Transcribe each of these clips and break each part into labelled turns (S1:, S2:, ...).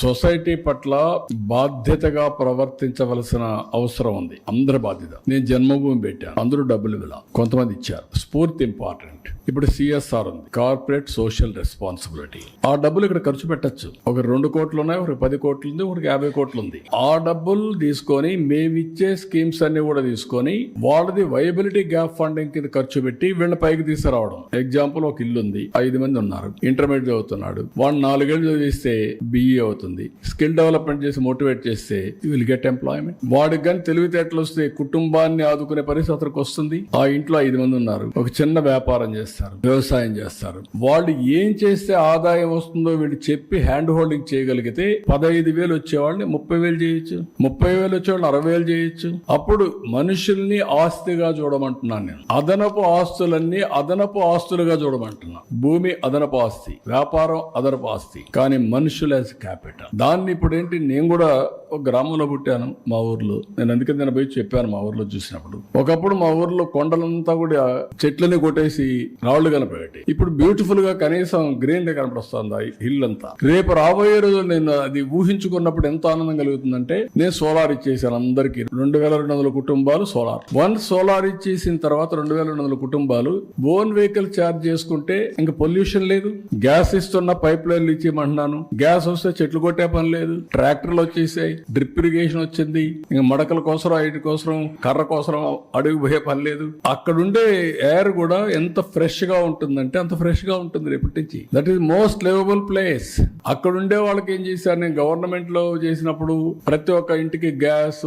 S1: Society పట్ల బాధ్యతగా ప్రవర్తించవలసిన అవసరం ఉంది. అందరి బాధ్యత. నేను జన్మభూమి పెట్టాను, అందరూ డబ్బులు ఇలా కొంతమంది ఇచ్చారు. స్ఫూర్తి ఇంపార్టెంట్. ఇప్పుడు సిఎస్ఆర్ ఉంది, కార్పొరేట్ సోషల్ రెస్పాన్సిబిలిటీ. ఆ డబ్బులు ఇక్కడ ఖర్చు పెట్టచ్చు. ఒక 2 కోట్లు ఉన్నాయి, ఒక 10 కోట్లు ఉంది, ఒక 50 కోట్లు ఉంది. ఆ డబ్బులు తీసుకొని మేమిచ్చే స్కీమ్స్ అన్ని కూడా తీసుకొని వాళ్ళది వైబిలిటీ గ్యాప్ ఫండింగ్ కింద ఖర్చు పెట్టి వీళ్ళ పైకి తీసుకురావడం. ఎగ్జాంపుల్, ఒక ఇల్లు ఉంది, 5 మంది ఉన్నారు, ఇంటర్మీడియట్ చదువుతున్నాడు, వాడు 4 ఏళ్ళు చదివిస్తే బిఈ అవుతుంది. స్కిల్ డెవలప్మెంట్ చేసి మోటివేట్ చేస్తే విల్ గెట్ ఎంప్లాయ్మెంట్. వాడికి కానీ తెలివితేటలు వస్తే కుటుంబాన్ని ఆదుకునే పరిస్థితి అతనికి వస్తుంది. ఆ ఇంట్లో 5 మంది ఉన్నారు, ఒక చిన్న వ్యాపారం చేస్తారు, వ్యవసాయం చేస్తారు. వాళ్ళు ఏం చేస్తే ఆదాయం వస్తుందో వీళ్ళు చెప్పి హ్యాండ్ హోల్డింగ్ చేయగలిగితే 15,000 వచ్చేవాళ్ళని 30,000 చేయొచ్చు, 30,000 వచ్చేవాళ్ళని 60,000 చేయొచ్చు. అప్పుడు మనుషుల్ని ఆస్తిగా చూడమంటున్నాను నేను. అదనపు ఆస్తులన్నీ అదనపు ఆస్తులుగా చూడమంటున్నా. భూమి అదనపు ఆస్తి, వ్యాపారం అదనపు ఆస్తి, కానీ మనుషులు యాజ్ క్యాపిటల్. దాన్ని ఇప్పుడు ఏంటి, నేను కూడా ఒక గ్రామంలో పుట్టాను మా ఊర్లో. నేను అందుకని నేను పోయి చెప్పాను మా ఊర్లో చూసినప్పుడు. ఒకప్పుడు మా ఊర్లో కొండలంతా కూడా చెట్లని కొట్టేసి రాళ్లు కనపడేటి. ఇప్పుడు బ్యూటిఫుల్ గా కనీసం గ్రీన్ కనపడొస్తుంది హిల్ అంతా. రేపు రాబోయే రోజు నేను అది ఊహించుకున్నప్పుడు ఎంత ఆనందం కలుగుతుందంటే, నేను సోలార్ ఇచ్చేసాను అందరికి. 2,200 కుటుంబాలు సోలార్. సోలార్ ఇచ్చేసిన తర్వాత 2,200 కుటుంబాలు ఓన్ వెహికల్ ఛార్జ్ చేసుకుంటే ఇంకా పొల్యూషన్ లేదు. గ్యాస్ ఇస్తున్న పైప్ లైన్లు ఇచ్చేయమంటున్నాను. గ్యాస్ వస్తే చెట్లు కొట్టే పని లేదు, ట్రాక్టర్లు వచ్చేసాయి, డ్రిప్ ఇరిగేషన్ వచ్చింది. ఇంకా మడకల కోసం, ఐటి కోసం, కర్ర కోసం అడుగు పోయే పని లేదు. అక్కడుండే ఎయిర్ కూడా ఎంత ఫ్రెష్ గా ఉంటుందంటే అంత ఫ్రెష్ గా ఉంటుంది రేపటి నుంచి. That is most liveable place. అక్కడ ఉండే వాళ్ళకి ఏం చేశారు, నేను గవర్నమెంట్ లో చేసినప్పుడు ప్రతి ఒక్క ఇంటికి గ్యాస్,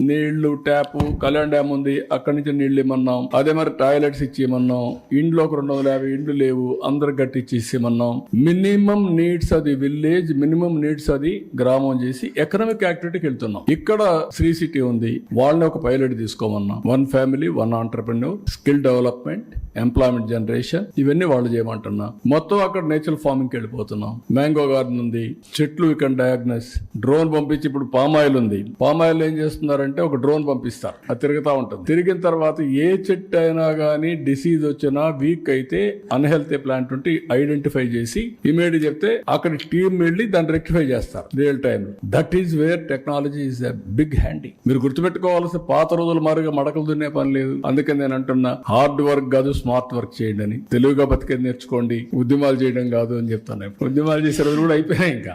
S1: నీళ్లు, ట్యాప్, కళ్యాణ్ డ్యామ్ ఉంది, అక్కడి నుంచి నీళ్లు ఇమ్మన్నాం. అదే మరి టాయిలెట్స్ ఇచ్చేయమన్నాం. ఇండ్లో ఒక 250 ఇండ్లు లేవు, అందరికి కట్టించి ఇచ్చేయమన్నాం. మినిమం నీడ్స్ అది విలేజ్, మినిమం నీడ్స్ అది గ్రామం చేసి ఎకనామిక్ యాక్టివిటీకి వెళ్తున్నాం. ఇక్కడ శ్రీ సిటీ ఉంది, వాళ్ళని ఒక పైలట్ తీసుకోమన్నాం. 1 family 1 entrepreneur, skill development, employment generation, ఇవన్నీ వాళ్ళు చేయమంటున్నా. మొత్తం అక్కడ నేచురల్ ఫార్మింగ్ కి వెళ్ళిపోతున్నాం. మ్యాంగో గార్డెన్ ఉంది, చెట్లు ఇక్కడ డయాగ్నస్, డ్రోన్ పంపించి. ఇప్పుడు పామాయిల్ ఉంది, పామాయిల్ ఏం చేస్తున్నారంటే ఒక డ్రోన్ పంపిస్తారు, అది తిరుగుతా ఉంటుంది. తిరిగిన తర్వాత ఏ చెట్టు అయినా గానీ డిసీజ్ వచ్చినా, వీక్ అయితే, అన్హెల్తీ ప్లాంట్ ఉంటే ఐడెంటిఫై చేసి ఇమీడియట్ చెప్తే అక్కడ టీమ్ వెళ్ళి దాన్ని రెక్టిఫై చేస్తారు real time. That is where technology is a big handy. మీరు గుర్తుపెట్టుకోవాల్సిన పాత రోజుల మారుగా మడకలు దున్నే పని లేదు. అందుకని నేను అంటున్నా, హార్డ్ వర్క్ కాదు స్మార్ట్ వర్క్ చేయండి అని. తెలుగుగా బతికేది నేర్చుకోండి, ఉద్యమాలు చేయడం కాదు అని చెప్తాను. ఉద్యమాలు చేసే రోజులు కూడా అయిపోయినాయి ఇంకా.